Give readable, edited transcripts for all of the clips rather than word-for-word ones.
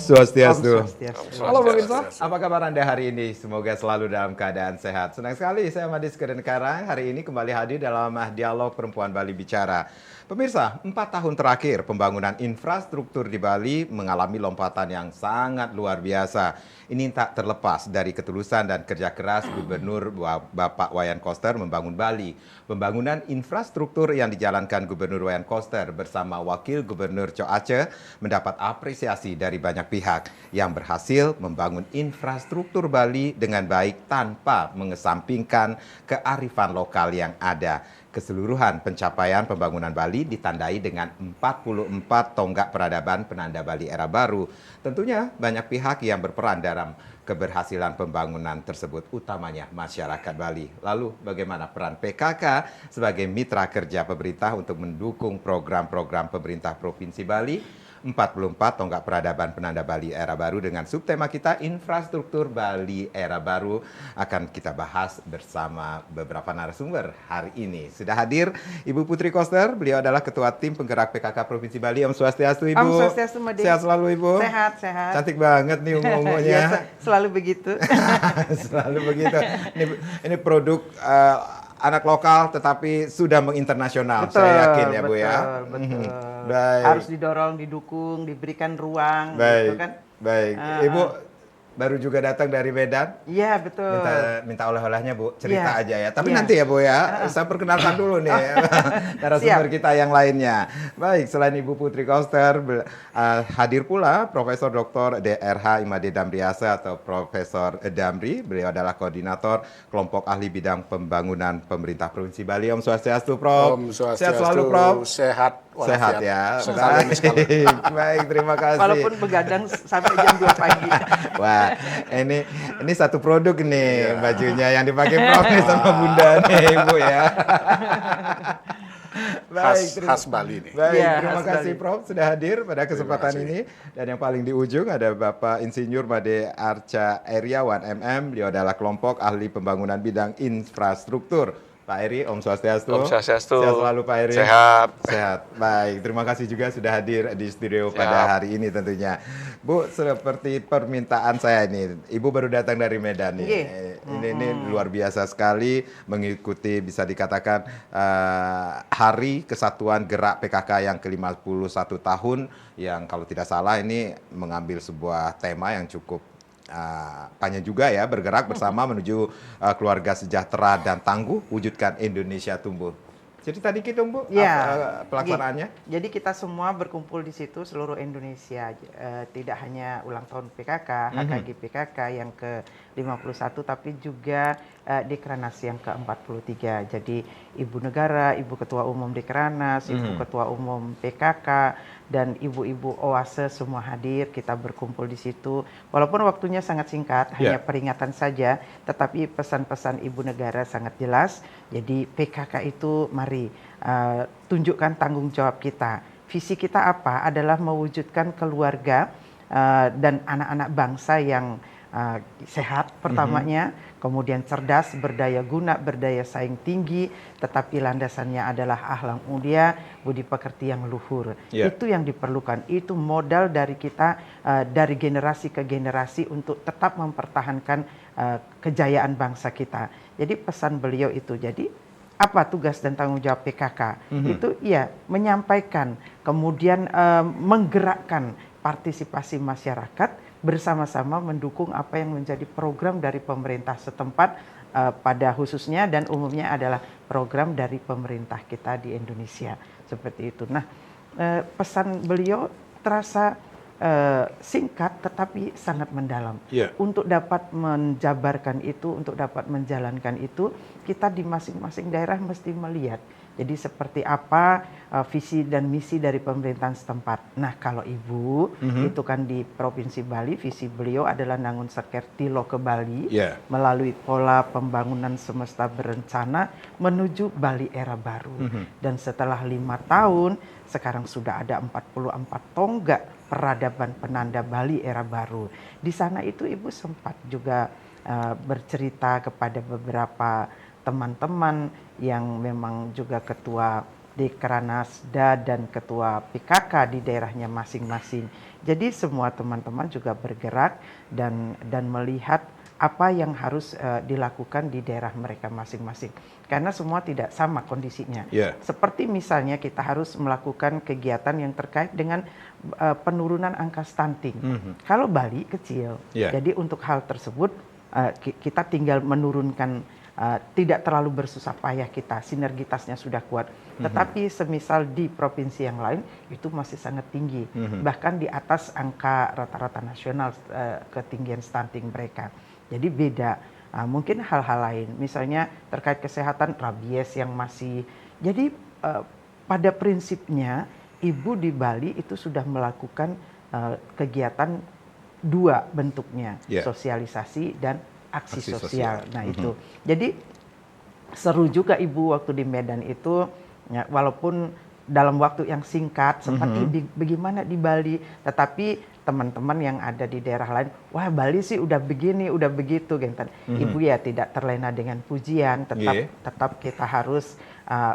Swastiastu. Swastiastu. Halo pemirsa, apa kabar Anda hari ini? Semoga selalu dalam keadaan sehat. Senang sekali saya Madis Kedenkarang hari ini kembali hadir dalam Dialog Perempuan Bali Bicara. Pemirsa, 4 tahun terakhir pembangunan infrastruktur di Bali mengalami lompatan yang sangat luar biasa. Ini tak terlepas dari ketulusan dan kerja keras Gubernur Bapak Wayan Koster membangun Bali. Pembangunan infrastruktur yang dijalankan Gubernur Wayan Koster bersama Wakil Gubernur Cho Aceh mendapat apresiasi dari banyak pihak yang berhasil membangun infrastruktur Bali dengan baik tanpa mengesampingkan kearifan lokal yang ada. Keseluruhan pencapaian pembangunan Bali ditandai dengan 44 tonggak peradaban penanda Bali era baru. Tentunya banyak pihak yang berperan dalam keberhasilan pembangunan tersebut, utamanya masyarakat Bali. Lalu bagaimana peran PKK sebagai mitra kerja pemerintah untuk mendukung program-program pemerintah Provinsi Bali? 44 tonggak peradaban penanda Bali era baru dengan subtema kita infrastruktur Bali era baru akan kita bahas bersama beberapa narasumber hari ini. Sudah hadir Ibu Putri Koster, beliau adalah Ketua Tim Penggerak PKK Provinsi Bali. Om Swastiastu Ibu. Om Swastiastu Madis. Sehat selalu Ibu. Sehat, sehat. Cantik banget nih ungu-ungunya. Ya, selalu begitu. Selalu begitu. Ini produk anak lokal tetapi sudah menginternasional, Betul, saya yakin ya Bu ya. Betul. Baik. Harus didorong, didukung, diberikan ruang, Baik, gitu kan. baik. Ibu baru juga datang dari Medan. Iya, betul. Minta oleh-olehnya Bu, cerita Iya. aja ya. Tapi Iya. nanti ya Bu ya, saya perkenalkan dulu nih narasumber kita yang lainnya. Baik, selain Ibu Putri Koster, hadir pula Profesor Dr. DR.H. Imade Damriasa atau Profesor Damri. Beliau adalah koordinator kelompok ahli bidang pembangunan pemerintah Provinsi Bali. Om Swastiastu Prof. Om Swastiastu. Sehat selalu Prof. Sehat. Sehat ya. Baik. Baik, terima kasih. Walaupun begadang sampai jam 2 pagi. Wah, ini satu produk nih bajunya yang dipakai Prof nih sama Bunda nih Ibu ya. Baik, Khas Bali nih. Baik, Ya, terima khas kasih Bali. Prof sudah hadir pada kesempatan ini. Dan yang paling di ujung ada Bapak Insinyur Made Arca Eriawan MM. Beliau adalah kelompok ahli pembangunan bidang infrastruktur. Pak Eri, Om Swastiastu. Om Swastiastu. Sehat selalu Pak Eri. Sehat. Sehat. Baik, terima kasih juga sudah hadir di studio pada hari ini tentunya. Bu, seperti permintaan saya ini, Ibu baru datang dari Medan nih. Ini luar biasa sekali mengikuti bisa dikatakan Hari Kesatuan Gerak PKK yang ke-51 tahun yang kalau tidak salah ini mengambil sebuah tema yang cukup panjang juga ya, bergerak bersama menuju keluarga sejahtera dan tangguh, wujudkan Indonesia tumbuh. Cerita dikit dong Bu, Ya, pelaksanaannya. Jadi kita semua berkumpul di situ seluruh Indonesia, tidak hanya ulang tahun PKK, HKG PKK yang ke-51, tapi juga Dekranaz yang ke-43. Jadi Ibu Negara, Ibu Ketua Umum Dekranaz, Ibu Ketua Umum PKK, dan ibu-ibu OASE semua hadir, kita berkumpul di situ. Walaupun waktunya sangat singkat, hanya peringatan saja, tetapi pesan-pesan Ibu Negara sangat jelas. Jadi PKK itu mari tunjukkan tanggung jawab kita. Visi kita apa? Adalah mewujudkan keluarga dan anak-anak bangsa yang sehat pertamanya, kemudian cerdas, berdaya guna, berdaya saing tinggi, tetapi landasannya adalah akhlak mulia, budi pekerti yang luhur. Itu yang diperlukan, itu modal dari kita dari generasi ke generasi untuk tetap mempertahankan kejayaan bangsa kita. Jadi pesan beliau itu, jadi apa tugas dan tanggung jawab PKK? Itu ya menyampaikan, kemudian menggerakkan partisipasi masyarakat, bersama-sama mendukung apa yang menjadi program dari pemerintah setempat, pada khususnya dan umumnya adalah program dari pemerintah kita di Indonesia, seperti itu. Nah, pesan beliau terasa singkat tetapi sangat mendalam. Untuk dapat menjabarkan itu, untuk dapat menjalankan itu, kita di masing-masing daerah mesti melihat. Jadi seperti apa visi dan misi dari pemerintahan setempat. Nah, kalau Ibu itu kan di Provinsi Bali, visi beliau adalah Nangun Seker Tilo ke Bali melalui pola pembangunan semesta berencana menuju Bali era baru. Dan setelah 5 tahun, sekarang sudah ada 44 tonggak peradaban penanda Bali era baru. Di sana itu Ibu sempat juga bercerita kepada beberapa teman-teman yang memang juga ketua Dekranasda dan ketua PKK di daerahnya masing-masing. Jadi semua teman-teman juga bergerak dan melihat apa yang harus dilakukan di daerah mereka masing-masing. Karena semua tidak sama kondisinya. Yeah. Seperti misalnya kita harus melakukan kegiatan yang terkait dengan penurunan angka stunting. Kalau Bali kecil, Yeah. jadi untuk hal tersebut kita tinggal menurunkan, tidak terlalu bersusah payah kita, sinergitasnya sudah kuat. Tetapi semisal di provinsi yang lain itu masih sangat tinggi, bahkan di atas angka rata-rata nasional ketinggian stunting mereka. Jadi beda. Mungkin hal-hal lain, misalnya terkait kesehatan, rabies yang masih. Jadi pada prinsipnya ibu di Bali itu sudah melakukan kegiatan dua bentuknya, Yeah. sosialisasi dan aksi Aksi sosial. sosial. Nah itu, jadi seru juga ibu waktu di Medan itu, ya, walaupun dalam waktu yang singkat seperti bagaimana di Bali, tetapi teman-teman yang ada di daerah lain, wah Bali sih udah begini, udah begitu, gitu. Ibu ya tidak terlena dengan pujian, tetap kita harus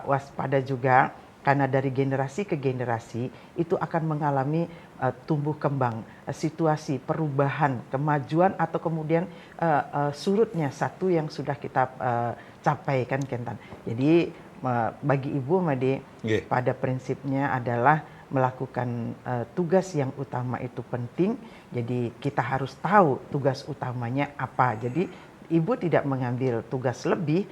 waspada juga, karena dari generasi ke generasi itu akan mengalami tumbuh kembang, situasi, perubahan, kemajuan atau kemudian surutnya satu yang sudah kita capai kan Kentan. Jadi bagi Ibu Made pada prinsipnya adalah melakukan tugas yang utama itu penting. Jadi kita harus tahu tugas utamanya apa. Jadi Ibu tidak mengambil tugas lebih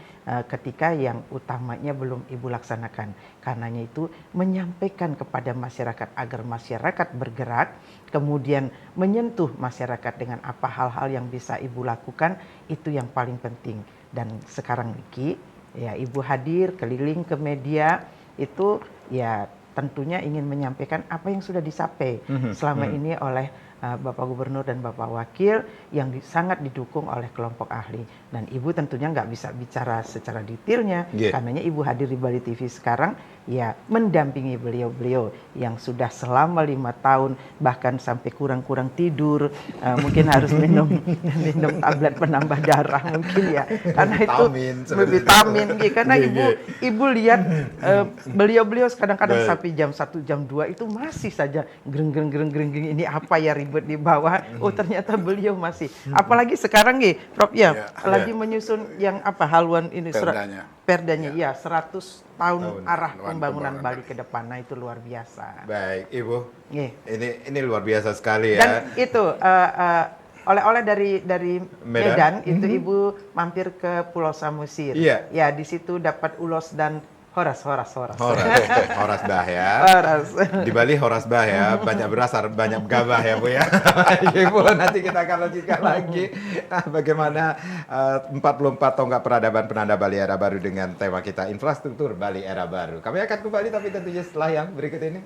ketika yang utamanya belum Ibu laksanakan. Karenanya itu menyampaikan kepada masyarakat agar masyarakat bergerak, kemudian menyentuh masyarakat dengan apa hal-hal yang bisa Ibu lakukan, itu yang paling penting. Dan sekarang Niki, ya Ibu hadir keliling ke media itu ya tentunya ingin menyampaikan apa yang sudah dicapai selama ini oleh Bapak Gubernur dan Bapak Wakil yang sangat didukung oleh kelompok ahli. Dan Ibu tentunya nggak bisa bicara secara detailnya, karenanya Ibu hadir di Bali TV sekarang ya mendampingi beliau-beliau yang sudah selama 5 tahun bahkan sampai kurang-kurang tidur, mungkin harus minum tablet penambah darah mungkin ya, karena itu vitamin gitu. Karena Ibu lihat beliau-beliau kadang-kadang sampai jam 1 jam 2 itu masih saja gereng ini apa ya ribet di bawah. Oh ternyata beliau masih. Apalagi sekarang nih Prof ya, lagi menyusun yang apa haluan ini perdanya ya 100 tahun arah pembangunan Bali ke depan. Nah itu luar biasa. Baik Ibu, ini luar biasa sekali ya. Dan itu oleh-oleh dari Medan itu Ibu mampir ke Pulau Samosir. Ya di situ dapat ulos dan horas bah ya. Di Bali horas bah ya, banyak beras, banyak gabah ya Bu ya. Ibu nanti kita akan lanjutkan lagi bagaimana 44 tonggak peradaban penanda Bali era baru dengan tema kita infrastruktur Bali era baru. Kami akan kembali tapi tentunya setelah yang berikut ini.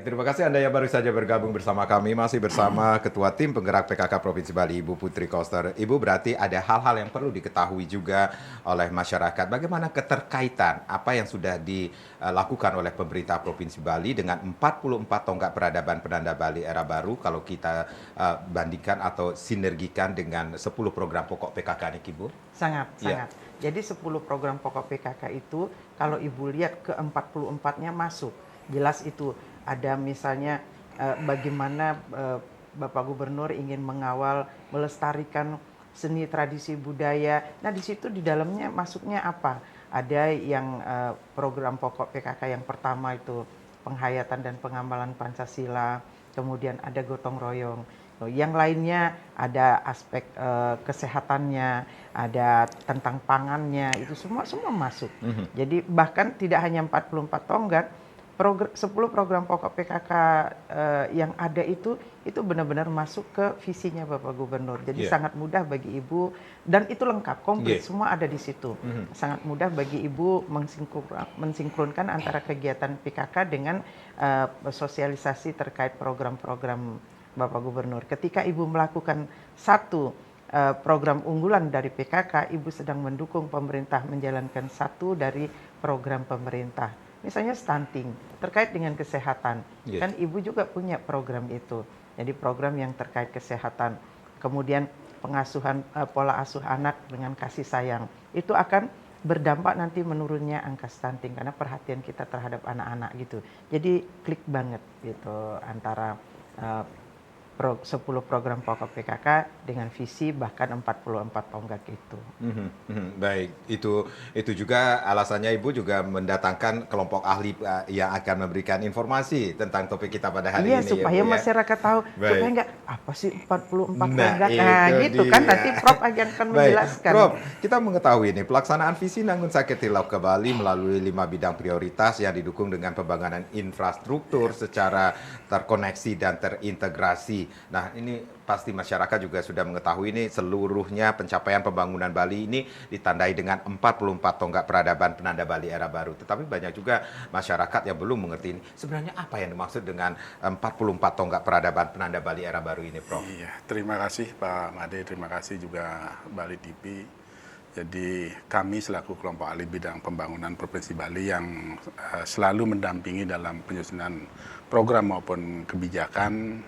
Terima kasih Anda yang baru saja bergabung bersama kami. Masih bersama Ketua Tim Penggerak PKK Provinsi Bali, Ibu Putri Koster. Ibu, berarti ada hal-hal yang perlu diketahui juga oleh masyarakat. Bagaimana keterkaitan apa yang sudah dilakukan oleh pemerintah Provinsi Bali dengan 44 tonggak peradaban penanda Bali era baru kalau kita bandingkan atau sinergikan dengan 10 program pokok PKK nih Ibu? Sangat. Jadi 10 program pokok PKK itu kalau Ibu lihat ke 44-nya masuk. Jelas itu. Ada misalnya bagaimana Bapak Gubernur ingin mengawal, melestarikan seni tradisi budaya. Nah di situ di dalamnya masuknya apa? Ada yang program pokok PKK yang pertama itu penghayatan dan pengamalan Pancasila, kemudian ada gotong royong. Yang lainnya ada aspek kesehatannya, ada tentang pangannya, itu semua masuk. Jadi bahkan tidak hanya 44 tonggak, 10 program pokok PKK yang ada itu benar-benar masuk ke visinya Bapak Gubernur. Jadi sangat mudah bagi Ibu dan itu lengkap, komplit, semua ada di situ. Sangat mudah bagi Ibu mensinkronkan antara kegiatan PKK dengan sosialisasi terkait program-program Bapak Gubernur. Ketika Ibu melakukan satu program unggulan dari PKK, Ibu sedang mendukung pemerintah menjalankan satu dari program pemerintah. misalnya stunting, terkait dengan kesehatan. Yes. Kan ibu juga punya program itu. Jadi program yang terkait kesehatan. Kemudian pengasuhan pola asuh anak dengan kasih sayang. Itu akan berdampak nanti menurunnya angka stunting karena perhatian kita terhadap anak-anak gitu. Jadi klik banget gitu antara 10 program pokok PKK dengan visi bahkan 44 tonggak itu. Baik, itu juga alasannya Ibu juga mendatangkan kelompok ahli yang akan memberikan informasi tentang topik kita pada hari Iya, ini supaya ya Bu ya. masyarakat tahu, Baik. supaya nggak apa sih 44 Nah, tonggak. itu Nah, gitu kan dia. nanti Prof akan Baik, menjelaskan. Prof, kita mengetahui ini pelaksanaan visi Nangun Saketilok ke Bali melalui 5 bidang prioritas yang didukung dengan pembangunan infrastruktur secara terkoneksi dan terintegrasi. Nah, ini pasti masyarakat juga sudah mengetahui ini seluruhnya pencapaian pembangunan Bali ini ditandai dengan 44 tonggak peradaban penanda Bali era baru. Tetapi banyak juga masyarakat yang belum mengerti ini. Sebenarnya apa yang dimaksud dengan 44 tonggak peradaban penanda Bali era baru ini, Prof? Iya, terima kasih Pak Made, terima kasih juga Bali TV. Jadi kami selaku kelompok ahli bidang pembangunan Provinsi Bali yang selalu mendampingi dalam penyusunan program maupun kebijakan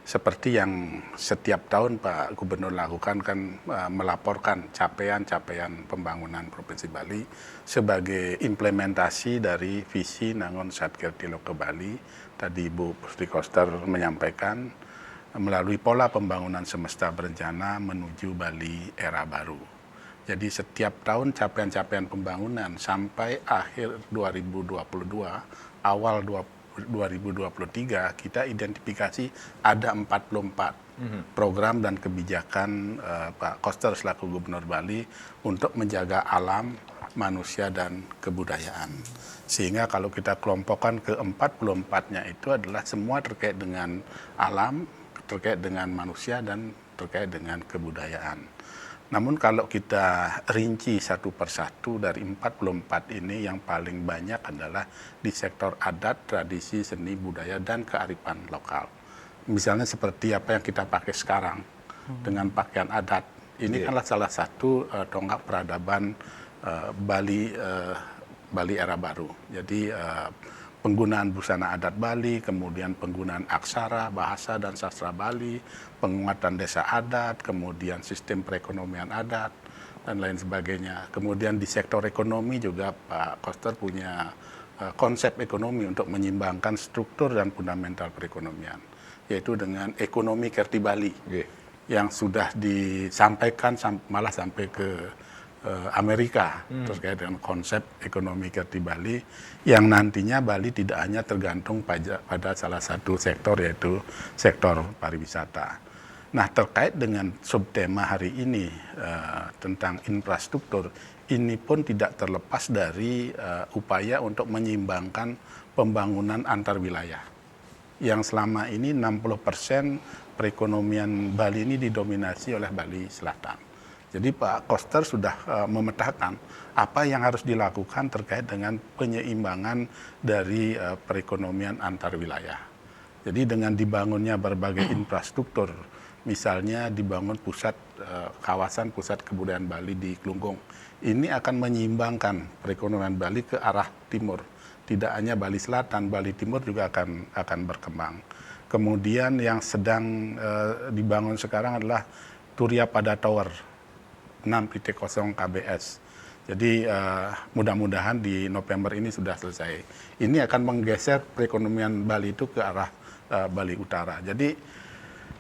seperti yang setiap tahun Pak Gubernur lakukan kan melaporkan capaian-capaian pembangunan Provinsi Bali sebagai implementasi dari visi Nangun Saketilok ke Bali. Tadi Ibu Putri Koster menyampaikan melalui pola pembangunan semesta berencana menuju Bali era baru. Jadi setiap tahun capaian-capaian pembangunan sampai akhir 2022, awal 2023 kita identifikasi ada 44 program dan kebijakan Pak Koster selaku Gubernur Bali untuk menjaga alam, manusia dan kebudayaan. Sehingga kalau kita kelompokkan ke 44-nya itu adalah semua terkait dengan alam, terkait dengan manusia dan terkait dengan kebudayaan. Namun kalau kita rinci satu persatu dari 44 ini yang paling banyak adalah di sektor adat, tradisi, seni, budaya, dan kearifan lokal. Misalnya seperti apa yang kita pakai sekarang dengan pakaian adat. Ini adalah salah satu tonggak peradaban Bali era baru. Jadi penggunaan busana adat Bali, kemudian penggunaan aksara, bahasa dan sastra Bali, penguatan desa adat, kemudian sistem perekonomian adat, dan lain sebagainya. Kemudian di sektor ekonomi juga Pak Koster punya konsep ekonomi untuk menyimbangkan struktur dan fundamental perekonomian, yaitu dengan ekonomi Kerti Bali, yang sudah disampaikan malah sampai ke Amerika terkait dengan konsep ekonomi Kerti Bali yang nantinya Bali tidak hanya tergantung pada salah satu sektor yaitu sektor pariwisata. Nah, terkait dengan subtema hari ini tentang infrastruktur, ini pun tidak terlepas dari upaya untuk menyeimbangkan pembangunan antar wilayah. Yang selama ini 60% perekonomian Bali ini didominasi oleh Bali Selatan. Jadi Pak Koster sudah memetakan apa yang harus dilakukan terkait dengan penyeimbangan dari perekonomian antar wilayah. Jadi dengan dibangunnya berbagai infrastruktur, misalnya dibangun kawasan pusat kebudayaan Bali di Klungkung, ini akan menyeimbangkan perekonomian Bali ke arah timur. Tidak hanya Bali Selatan, Bali Timur juga akan berkembang. Kemudian yang sedang dibangun sekarang adalah Turiya Pada Tower 6.0 KBS. Jadi mudah-mudahan di November ini sudah selesai. Ini akan menggeser perekonomian Bali itu ke arah Bali Utara. Jadi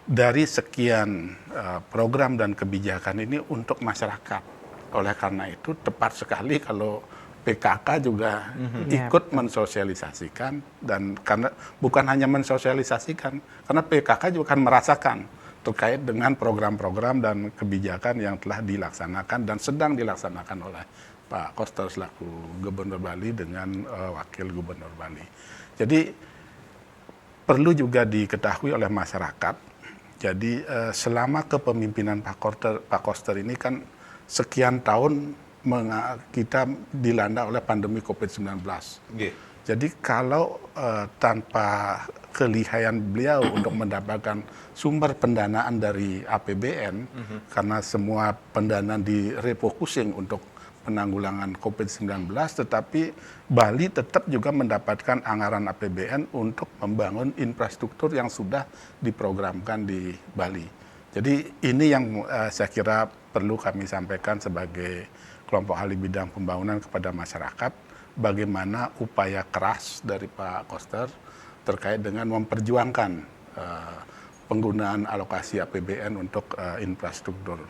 dari sekian program dan kebijakan ini untuk masyarakat. Oleh karena itu tepat sekali kalau PKK juga ikut mensosialisasikan, dan karena bukan hanya mensosialisasikan, karena PKK juga akan merasakan terkait dengan program-program dan kebijakan yang telah dilaksanakan dan sedang dilaksanakan oleh Pak Koster selaku Gubernur Bali dengan Wakil Gubernur Bali. Jadi perlu juga diketahui oleh masyarakat. Jadi selama kepemimpinan Pak Koster ini kan sekian tahun kita dilanda oleh pandemi COVID-19. Jadi kalau tanpa kelihayan beliau untuk mendapatkan sumber pendanaan dari APBN, karena semua pendanaan direfocusing untuk penanggulangan COVID-19, tetapi Bali tetap juga mendapatkan anggaran APBN untuk membangun infrastruktur yang sudah diprogramkan di Bali. Jadi ini yang saya kira perlu kami sampaikan sebagai kelompok ahli bidang pembangunan kepada masyarakat, bagaimana upaya keras dari Pak Koster terkait dengan memperjuangkan penggunaan alokasi APBN untuk infrastruktur.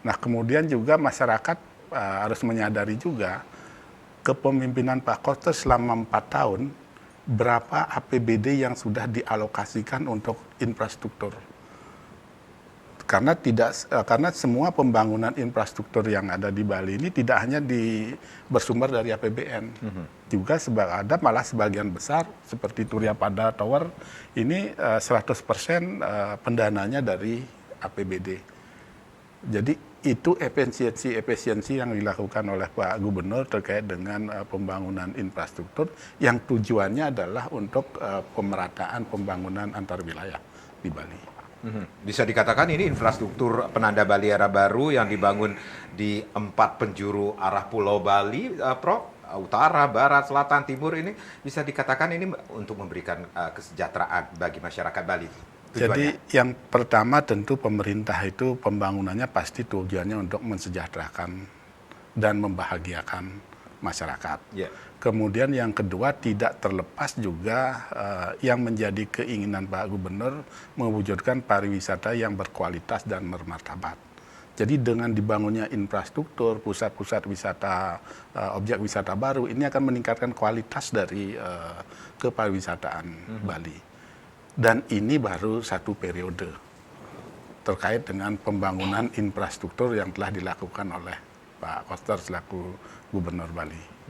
Nah, kemudian juga masyarakat harus menyadari juga kepemimpinan Pak Koster selama 4 tahun, berapa APBD yang sudah dialokasikan untuk infrastruktur. Karena semua pembangunan infrastruktur yang ada di Bali ini tidak hanya bersumber dari APBN, juga ada malah sebagian besar seperti Turiya Pada Tower ini 100% pendananya dari APBD. Jadi itu efisiensi yang dilakukan oleh Pak Gubernur terkait dengan pembangunan infrastruktur yang tujuannya adalah untuk pemerataan pembangunan antar wilayah di Bali. Bisa dikatakan ini infrastruktur penanda Bali era baru yang dibangun di 4 penjuru arah Pulau Bali, Prof. Utara, Barat, Selatan, Timur, ini bisa dikatakan ini untuk memberikan kesejahteraan bagi masyarakat Bali. Jadi yang pertama tentu pemerintah itu pembangunannya pasti tujuannya untuk mensejahterakan dan membahagiakan masyarakat. Yeah. Kemudian yang kedua tidak terlepas juga yang menjadi keinginan Pak Gubernur mewujudkan pariwisata yang berkualitas dan bermartabat. Jadi dengan dibangunnya infrastruktur, pusat-pusat wisata, objek wisata baru, ini akan meningkatkan kualitas dari kepariwisataan Bali. Dan ini baru satu periode terkait dengan pembangunan infrastruktur yang telah dilakukan oleh Pak Koster selaku Gubernur Bali.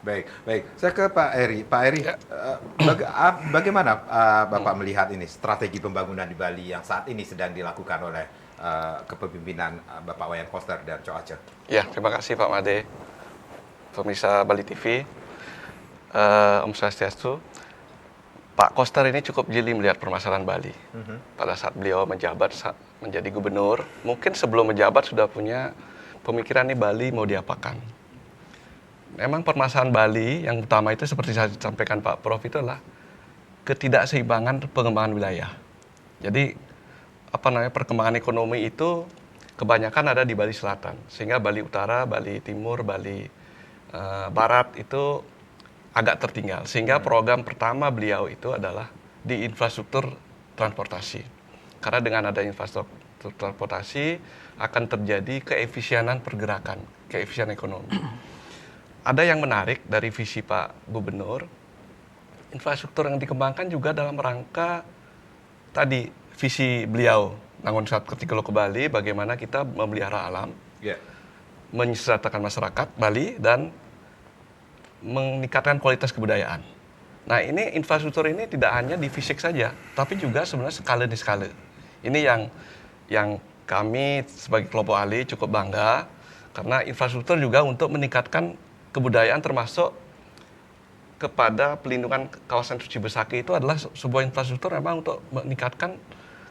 Baik. Saya ke Pak Eri. Pak Eri, bagaimana Bapak melihat ini strategi pembangunan di Bali yang saat ini sedang dilakukan oleh kepemimpinan Bapak Wayan Koster dan Cok Aceh? Ya, terima kasih Pak Made, pemirsa Bali TV, Om Swastiastu. Pak Koster ini cukup jeli melihat permasalahan Bali. Pada saat beliau menjabat menjadi gubernur, mungkin sebelum menjabat sudah punya pemikiran nih Bali mau diapakan. Memang permasalahan Bali yang utama itu seperti saya sampaikan Pak Prof itu adalah ketidakseimbangan pengembangan wilayah. Jadi perkembangan ekonomi itu kebanyakan ada di Bali Selatan, sehingga Bali Utara, Bali Timur, Bali Barat itu agak tertinggal. Sehingga program pertama beliau itu adalah di infrastruktur transportasi. Karena dengan ada infrastruktur transportasi akan terjadi keefisienan pergerakan, keefisienan ekonomi. Ada yang menarik dari visi Pak Gubernur, infrastruktur yang dikembangkan juga dalam rangka tadi visi beliau, Nangon Saat ketika lo ke Bali, bagaimana kita memelihara alam, menyejahterakan masyarakat Bali, dan meningkatkan kualitas kebudayaan. Nah, ini infrastruktur ini tidak hanya di fisik saja, tapi juga sebenarnya skala di skala. Ini yang kami sebagai kelompok ahli cukup bangga, karena infrastruktur juga untuk meningkatkan kebudayaan termasuk kepada pelindungan kawasan suci Besaki itu adalah sebuah infrastruktur memang untuk meningkatkan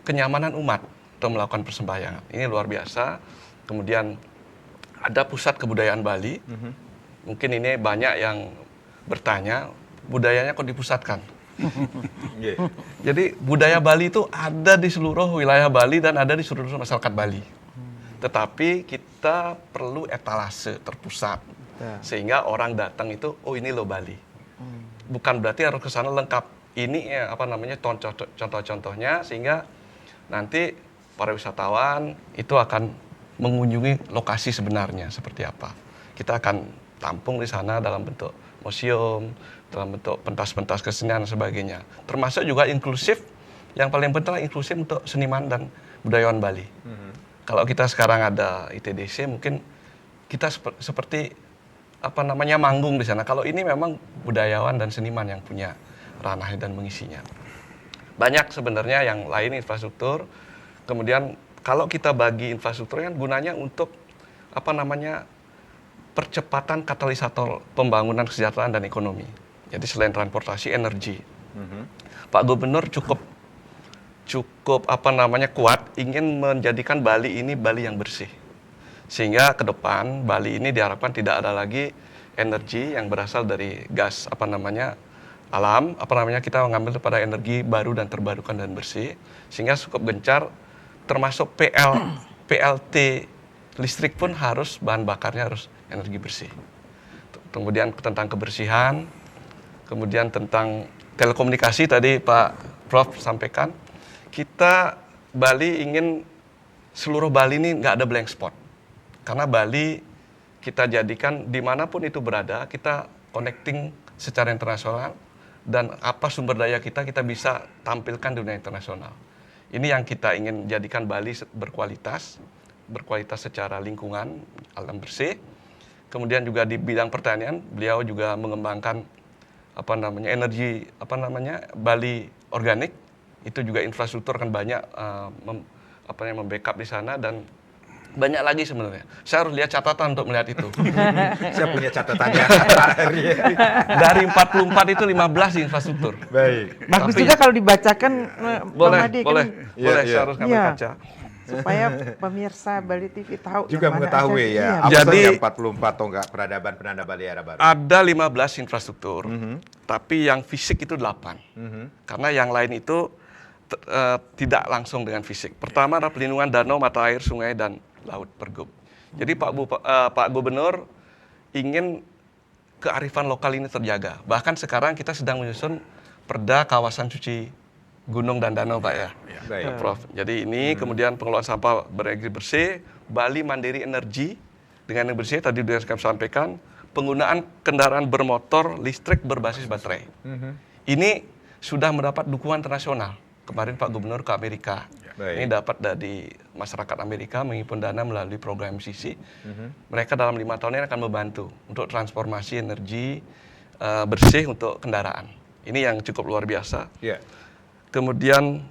kenyamanan umat untuk melakukan persembahyangan. Ini luar biasa. Kemudian ada pusat kebudayaan Bali. Mungkin ini banyak yang bertanya, budayanya kok dipusatkan? Jadi budaya Bali itu ada di seluruh wilayah Bali dan ada di seluruh masyarakat Bali. Tetapi kita perlu etalase terpusat. Sehingga orang datang itu, oh ini loh Bali. Bukan berarti harus ke sana lengkap. Ini contoh-contohnya, sehingga nanti para wisatawan itu akan mengunjungi lokasi sebenarnya seperti apa. Kita akan tampung di sana dalam bentuk museum, dalam bentuk pentas-pentas kesenian dan sebagainya. Termasuk juga inklusif, yang paling penting inklusif untuk seniman dan budayawan Bali. Kalau kita sekarang ada ITDC, mungkin kita seperti manggung di sana. Kalau ini memang budayawan dan seniman yang punya ranahnya dan mengisinya. Banyak sebenarnya yang lain infrastruktur. Kemudian kalau kita bagi infrastruktur kan gunanya untuk percepatan katalisator pembangunan kesejahteraan dan ekonomi. Jadi selain transportasi, energi. Pak Gubernur cukup kuat ingin menjadikan Bali ini Bali yang bersih. Sehingga ke depan Bali ini diharapkan tidak ada lagi energi yang berasal dari gas alam, kita mengambil pada energi baru dan terbarukan dan bersih, sehingga cukup gencar, termasuk PLT listrik pun bahan bakarnya harus energi bersih. Kemudian tentang kebersihan, kemudian tentang telekomunikasi tadi Pak Prof sampaikan, kita Bali ingin seluruh Bali ini nggak ada blank spot, karena Bali kita jadikan dimanapun itu berada, kita connecting secara internasional, dan apa sumber daya kita bisa tampilkan di dunia internasional. Ini yang kita ingin jadikan Bali berkualitas secara lingkungan, alam bersih. Kemudian juga di bidang pertanian, beliau juga mengembangkan energi Bali organik. Itu juga infrastruktur kan banyak membackup di sana, dan banyak lagi sebenarnya. Saya harus lihat catatan untuk melihat itu. Saya punya catatannya. Dari 44 itu 15 di infrastruktur. Baik. Bagus Tapi- juga kalau dibacakan, Boleh, Bang Adi, boleh, kan, boleh. Iya, Saya harus ngambil iya. kaca. supaya pemirsa Bali TV tahu Juga yang mana mengetahui aja. ya. Iya, Apa Jadi- saja 44 tonggak peradaban penanda Bali era baru? Ada 15 infrastruktur, tapi yang fisik itu 8. Karena yang lain itu tidak langsung dengan fisik. Pertama adalah pelindungan danau, mata air, sungai, dan laut Pergub. Jadi Pak Gubernur ingin kearifan lokal ini terjaga. Bahkan sekarang kita sedang menyusun perda kawasan suci gunung dan danau, Pak ya. Baik. Ya, Prof. Jadi ini kemudian pengelolaan sampah berenergi bersih, Bali mandiri energi dengan energi bersih tadi sudah kami sampaikan, penggunaan kendaraan bermotor listrik berbasis baterai. Ini sudah mendapat dukungan internasional. Kemarin Pak Gubernur ke Amerika. Baik. Ini dapat dari masyarakat Amerika menghimpun dana melalui program MCC. Mereka dalam 5 tahun ini akan membantu untuk transformasi energi bersih untuk kendaraan. Ini yang cukup luar biasa. Iya. Kemudian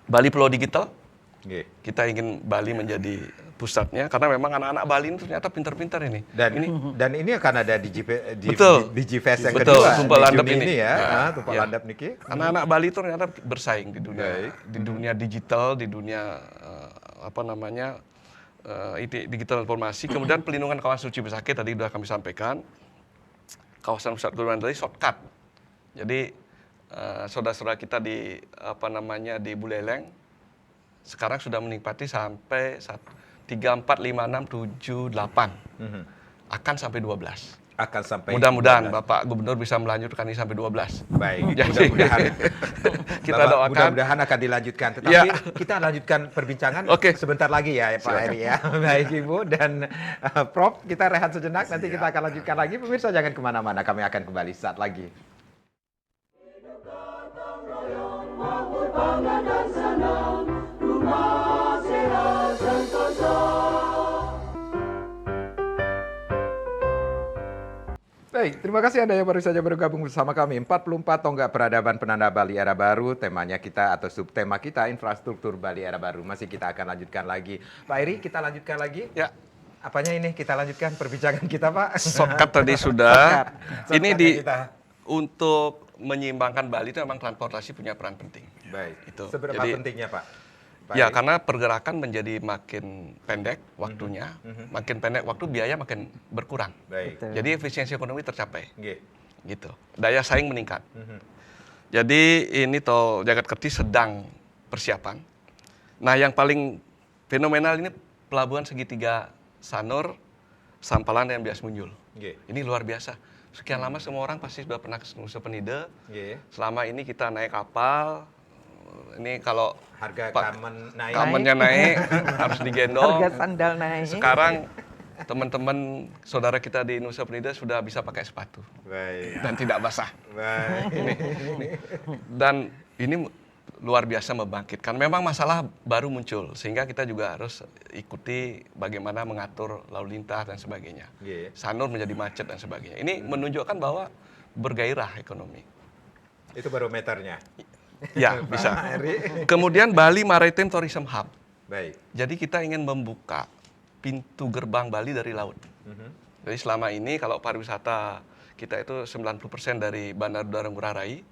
Bali Pulau Digital, Oke. kita ingin Bali menjadi pusatnya karena memang anak-anak Bali ini ternyata pintar-pintar ini. Dan ini akan ada Betul. Digifest yang Betul, kedua Tumpah di Landep Juni ini. ini ya. Ya, Tumpah ya. Landep niki. Anak-anak Bali itu ternyata bersaing di dunia Baik. di dunia digital, di dunia digital informasi. Kemudian pelindungan kawasan suci Besakeh tadi sudah kami sampaikan. Kawasan pusat perbelanjaan tadi shortcut. Jadi saudara-saudara kita di di Buleleng sekarang sudah menikmati sampai 3, 4, 5, 6, 7, 8. Akan sampai 12. Akan sampai Mudah-mudahan 12. Bapak Gubernur bisa melanjutkan ini sampai 12. Baik, Jadi, mudah-mudahan kita Bapak, doakan. mudah-mudahan akan dilanjutkan. Tetapi Ya. kita lanjutkan perbincangan Oke. sebentar lagi ya Pak Heri ya. Baik Ibu dan Prof, kita rehat sejenak, nanti kita akan lanjutkan lagi. Pemirsa jangan kemana-mana, kami akan kembali saat lagi. Baik, terima kasih Anda yang baru saja bergabung bersama kami. 44 tonggak peradaban penanda Bali era baru, temanya kita atau subtema kita infrastruktur Bali era baru. Masih kita akan lanjutkan lagi. Pak Heri, kita lanjutkan lagi. Ya, Apanya ini? Kita lanjutkan perbincangan kita, Pak. shortcut tadi sudah. Shortcut. Ini Shortcutnya kita. untuk menyeimbangkan Bali itu memang transportasi punya peran penting. Baik. Itu. Seberapa Jadi- pentingnya, Pak? Pak Ya, Heri? karena pergerakan menjadi makin pendek waktunya, makin pendek waktu biaya makin berkurang. Baik. Betul. Jadi efisiensi ekonomi tercapai, Nggih. gitu. Daya saing meningkat. Jadi ini tol Jakarta-Kerti sedang persiapan. Nah, yang paling fenomenal ini pelabuhan segitiga Sanur, Sampalan dan Bias Munjul. Nggih. Ini luar biasa. Sekian lama semua orang pasti sudah pernah ke Nusa Penida. Nggih. Selama ini kita naik kapal. Ini kalau Harga Pak- kamen naik. kamennya naik harus digendong. Harga sandal naik. Sekarang teman-teman saudara kita di Nusa Penida sudah bisa pakai sepatu Baik. dan tidak basah. Baik. Dan ini luar biasa membangkitkan. Memang masalah baru muncul sehingga kita juga harus ikuti bagaimana mengatur lalu lintas dan sebagainya. Nggih. Sanur menjadi macet dan sebagainya. Ini menunjukkan bahwa bergairah ekonomi. Itu barometernya. Ya, bisa. Pak Heri. Kemudian Bali Maritime Tourism Hub. Baik. Jadi kita ingin membuka pintu gerbang Bali dari laut. Jadi selama ini kalau pariwisata kita itu 90% dari Bandar Udara Ngurah Rai,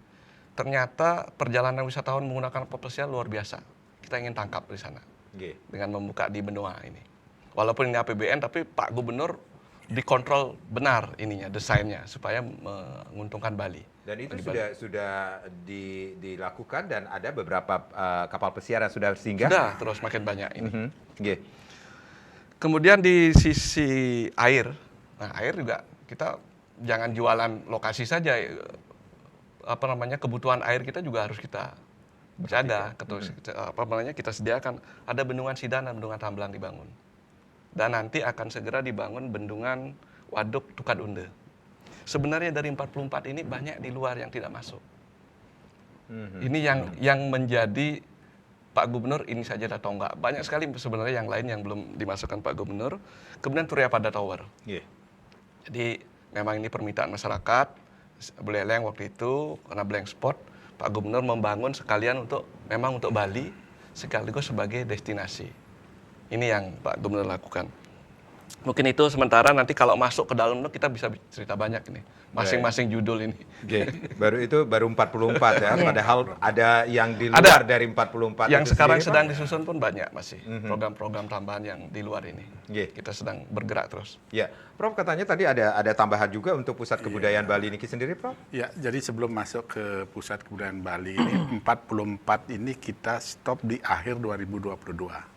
ternyata perjalanan wisatawan menggunakan kapal pesiar luar biasa. Kita ingin tangkap di sana Nggih. dengan membuka di benua ini. Walaupun ini APBN, tapi Pak Gubernur dikontrol benar ininya, desainnya supaya menguntungkan Bali. Dan itu Bali. sudah dilakukan dan ada beberapa kapal pesiar yang sudah singgah. Sudah terus makin banyak ini. Nggih. Kemudian di sisi air, nah air juga kita jangan jualan lokasi saja, kebutuhan air kita juga harus kita jaga, kita sediakan. Ada bendungan Sidana, bendungan Tambelang dibangun, dan nanti akan segera dibangun bendungan Waduk Tukadunde. Sebenarnya dari 44 ini banyak di luar yang tidak masuk. Ini yang menjadi Pak Gubernur ini saja atau enggak. Banyak sekali sebenarnya yang lain yang belum dimasukkan Pak Gubernur. Kemudian Turya Pada Tower. Yeah. Jadi memang ini permintaan masyarakat. Beleleng waktu itu karena blank spot, Pak Gubernur membangun sekalian untuk Bali sekaligus sebagai destinasi. Ini yang Pak Gubernur lakukan. Mungkin itu sementara, nanti kalau masuk ke dalam kita bisa cerita banyak ini. Masing-masing judul ini. Baru 44 ya, padahal ada yang di luar dari 44 yang itu sekarang sendiri, sedang Pak? disusun pun banyak masih. Program-program tambahan yang di luar ini. Kita sedang bergerak terus. Ya, Prof katanya tadi ada tambahan juga untuk pusat kebudayaan Bali ini sendiri, Prof? Ya, jadi sebelum masuk ke pusat kebudayaan Bali ini 44 ini kita stop di akhir 2022.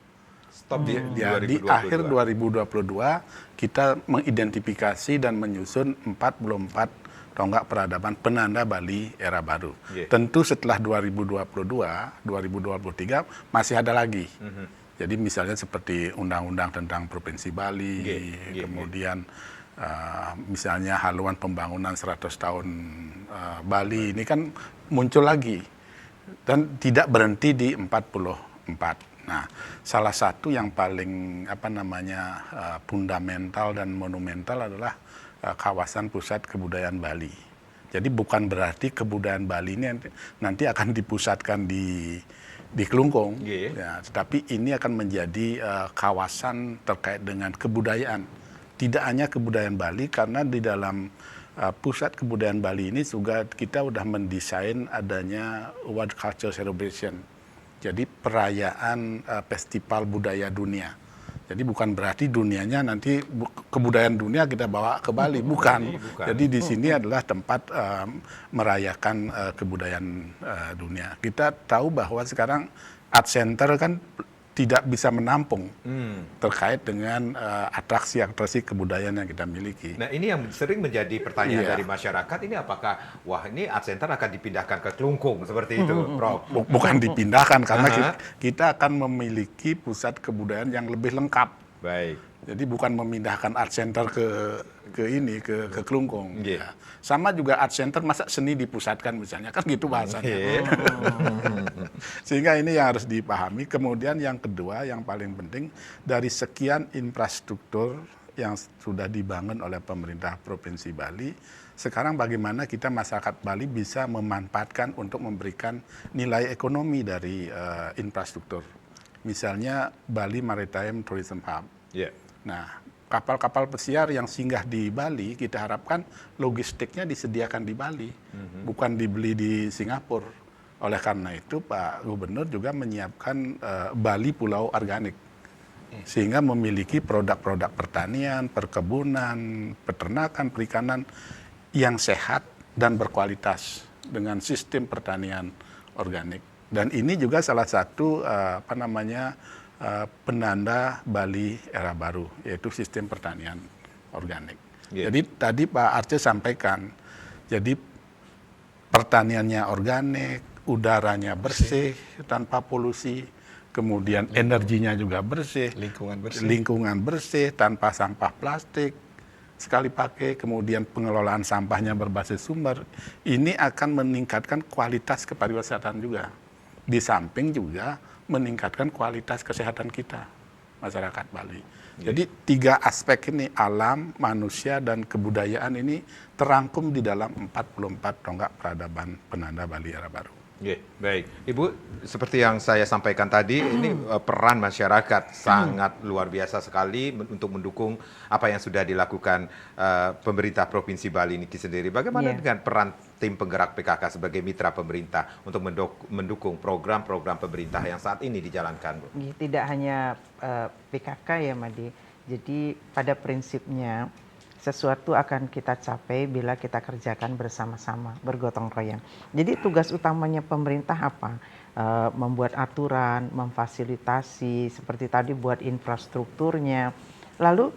Stop di Di 2022. akhir 2022 kita mengidentifikasi dan menyusun 44 tonggak peradaban penanda Bali era baru. Tentu setelah 2022, 2023 masih ada lagi. Jadi misalnya seperti undang-undang tentang Provinsi Bali, kemudian misalnya haluan pembangunan 100 tahun Bali ini kan muncul lagi dan tidak berhenti di 44. Nah, salah satu yang paling fundamental dan monumental adalah kawasan pusat kebudayaan Bali. Jadi bukan berarti kebudayaan Bali ini nanti akan dipusatkan di Kelungkung, ya, tetapi ini akan menjadi kawasan terkait dengan kebudayaan. Tidak hanya kebudayaan Bali, karena di dalam pusat kebudayaan Bali ini juga kita sudah mendesain adanya World Cultural Celebration. Jadi perayaan festival budaya dunia. Jadi bukan berarti dunianya nanti kebudayaan dunia kita bawa ke Bali, bukan. Jadi di sini adalah tempat merayakan kebudayaan dunia. Kita tahu bahwa sekarang Art Center kan tidak bisa menampung terkait dengan atraksi-atraksi kebudayaan yang kita miliki. Nah, ini yang sering menjadi pertanyaan dari masyarakat, ini apakah ini Art Center akan dipindahkan ke Kelungkung seperti itu, Prof? Bukan dipindahkan, karena kita akan memiliki pusat kebudayaan yang lebih lengkap. Baik. Jadi bukan memindahkan Art Center ke Kelungkung. Ya. Sama juga Art Center, masa seni dipusatkan misalnya, kan gitu bahasanya. Sehingga ini yang harus dipahami. Kemudian yang kedua, yang paling penting, dari sekian infrastruktur yang sudah dibangun oleh pemerintah Provinsi Bali, sekarang bagaimana kita masyarakat Bali bisa memanfaatkan untuk memberikan nilai ekonomi dari infrastruktur. Misalnya Bali Maritime Tourism Hub. Nah, kapal-kapal pesiar yang singgah di Bali, kita harapkan logistiknya disediakan di Bali, bukan dibeli di Singapura. Oleh karena itu, Pak Gubernur juga menyiapkan Bali Pulau Organik, sehingga memiliki produk-produk pertanian, perkebunan, peternakan, perikanan yang sehat dan berkualitas dengan sistem pertanian organik. Dan ini juga salah satu penanda Bali era baru, yaitu sistem pertanian organik. Jadi tadi Pak Arce sampaikan, jadi pertaniannya organik, udaranya bersih tanpa polusi, kemudian energinya juga bersih, lingkungan bersih tanpa sampah plastik sekali pakai, kemudian pengelolaan sampahnya berbasis sumber. Ini akan meningkatkan kualitas kepariwisataan juga, di samping juga meningkatkan kualitas kesehatan kita, masyarakat Bali. Jadi 3 aspek ini, alam, manusia, dan kebudayaan ini terangkum di dalam 44 tonggak peradaban penanda Bali era baru. Baik. Ibu, seperti yang saya sampaikan tadi, ini peran masyarakat sangat luar biasa sekali untuk mendukung apa yang sudah dilakukan pemerintah Provinsi Bali ini sendiri. Bagaimana dengan peran tim penggerak PKK sebagai mitra pemerintah untuk mendukung program-program pemerintah yang saat ini dijalankan, Bu? Tidak hanya PKK ya, Madi. Jadi pada prinsipnya sesuatu akan kita capai bila kita kerjakan bersama-sama, bergotong royong. Jadi tugas utamanya pemerintah apa? Membuat aturan, memfasilitasi, seperti tadi buat infrastrukturnya. Lalu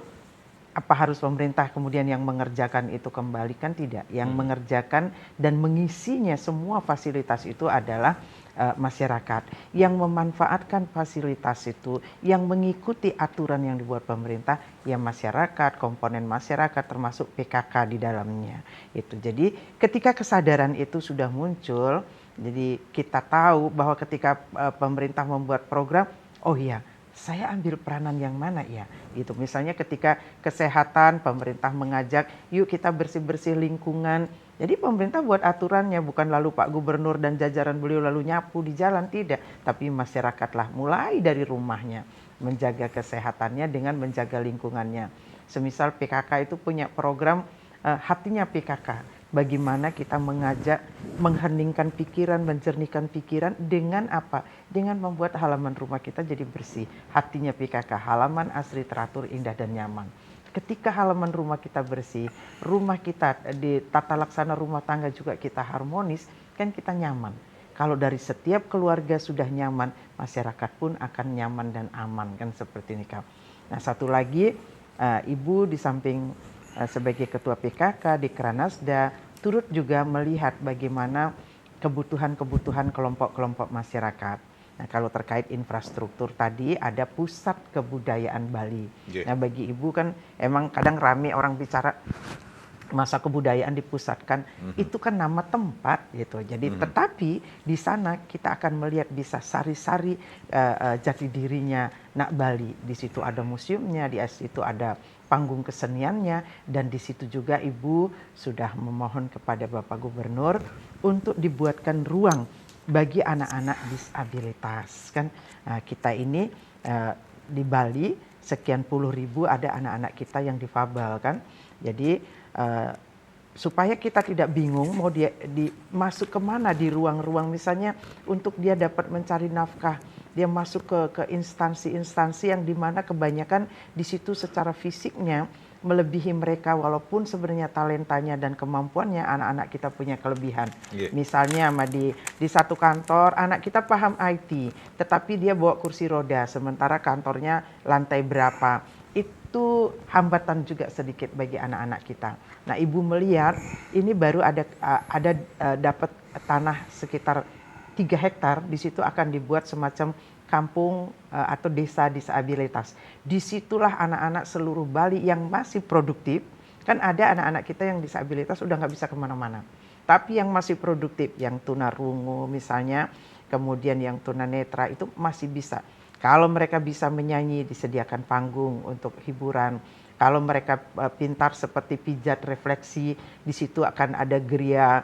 apa harus pemerintah kemudian yang mengerjakan itu kembali? Kan tidak. Yang mengerjakan dan mengisinya semua fasilitas itu adalah masyarakat yang memanfaatkan fasilitas itu, yang mengikuti aturan yang dibuat pemerintah, ya masyarakat, komponen masyarakat termasuk PKK di dalamnya. Itu. Jadi ketika kesadaran itu sudah muncul, jadi kita tahu bahwa ketika pemerintah membuat program, oh iya, saya ambil peranan yang mana ya? Gitu. Misalnya ketika kesehatan, pemerintah mengajak, yuk kita bersih-bersih lingkungan. Jadi pemerintah buat aturannya, bukan lalu Pak Gubernur dan jajaran beliau lalu nyapu di jalan, tidak. Tapi masyarakatlah mulai dari rumahnya menjaga kesehatannya dengan menjaga lingkungannya. Semisal PKK itu punya program hatinya PKK. Bagaimana kita mengajak, mengheningkan pikiran, menjernihkan pikiran dengan apa? Dengan membuat halaman rumah kita jadi bersih. Hatinya PKK, halaman asri teratur, indah dan nyaman. Ketika halaman rumah kita bersih, rumah kita di tata laksana rumah tangga juga kita harmonis, kan kita nyaman. Kalau dari setiap keluarga sudah nyaman, masyarakat pun akan nyaman dan aman, kan seperti ini Kak. Nah satu lagi, Ibu di samping sebagai Ketua PKK di Kranasda, turut juga melihat bagaimana kebutuhan-kebutuhan kelompok-kelompok masyarakat. Nah kalau terkait infrastruktur tadi ada pusat kebudayaan Bali. Nah bagi Ibu kan emang kadang rame orang bicara masa kebudayaan dipusatkan, itu kan nama tempat gitu. Jadi tetapi di sana kita akan melihat bisa sari-sari jati dirinya Nak Bali. Di situ ada museumnya, di situ ada panggung keseniannya, dan di situ juga Ibu sudah memohon kepada Bapak Gubernur untuk dibuatkan ruang bagi anak-anak disabilitas. Kan kita ini di Bali sekian puluh ribu ada anak-anak kita yang difabel kan. Jadi supaya kita tidak bingung mau dia masuk kemana di ruang-ruang, misalnya untuk dia dapat mencari nafkah, dia masuk ke instansi-instansi yang dimana kebanyakan di situ secara fisiknya melebihi mereka, walaupun sebenarnya talentanya dan kemampuannya anak-anak kita punya kelebihan. Misalnya di satu kantor anak kita paham IT, tetapi dia bawa kursi roda sementara kantornya lantai berapa. Itu hambatan juga sedikit bagi anak-anak kita. Nah, Ibu melihat ini baru ada dapat tanah sekitar 3 hektar, di situ akan dibuat semacam kampung atau desa disabilitas. Disitulah anak-anak seluruh Bali yang masih produktif, kan ada anak-anak kita yang disabilitas udah nggak bisa kemana-mana. Tapi yang masih produktif, yang tunarungu misalnya, kemudian yang tunanetra itu masih bisa. Kalau mereka bisa menyanyi, disediakan panggung untuk hiburan. Kalau mereka pintar seperti pijat refleksi, di situ akan ada geria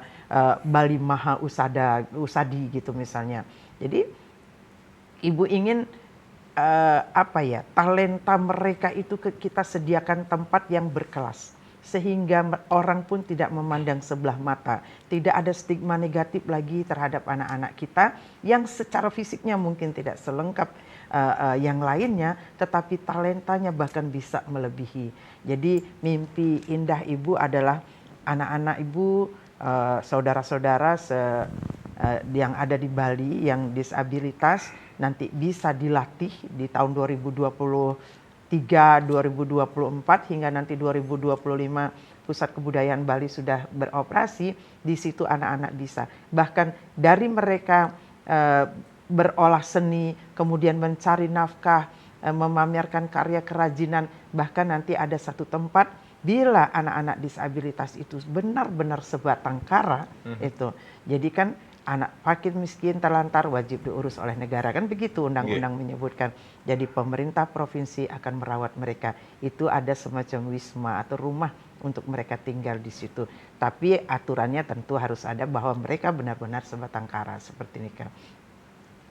Bali Maha Usadi gitu misalnya. Jadi Ibu ingin talenta mereka itu kita sediakan tempat yang berkelas, sehingga orang pun tidak memandang sebelah mata. Tidak ada stigma negatif lagi terhadap anak-anak kita yang secara fisiknya mungkin tidak selengkap yang lainnya, tetapi talentanya bahkan bisa melebihi. Jadi mimpi indah Ibu adalah anak-anak Ibu, saudara-saudara yang ada di Bali yang disabilitas nanti bisa dilatih di tahun 2023, 2024 hingga nanti 2025 Pusat Kebudayaan Bali sudah beroperasi. Di situ anak-anak bisa. Bahkan dari mereka berolah seni, kemudian mencari nafkah, memamerkan karya kerajinan, bahkan nanti ada satu tempat bila anak-anak disabilitas itu benar-benar sebatang kara itu. Jadi kan anak fakir miskin terlantar wajib diurus oleh negara, kan begitu undang-undang menyebutkan. Jadi pemerintah provinsi akan merawat mereka. Itu ada semacam wisma atau rumah untuk mereka tinggal di situ. Tapi aturannya tentu harus ada bahwa mereka benar-benar sebatang kara seperti ini kan.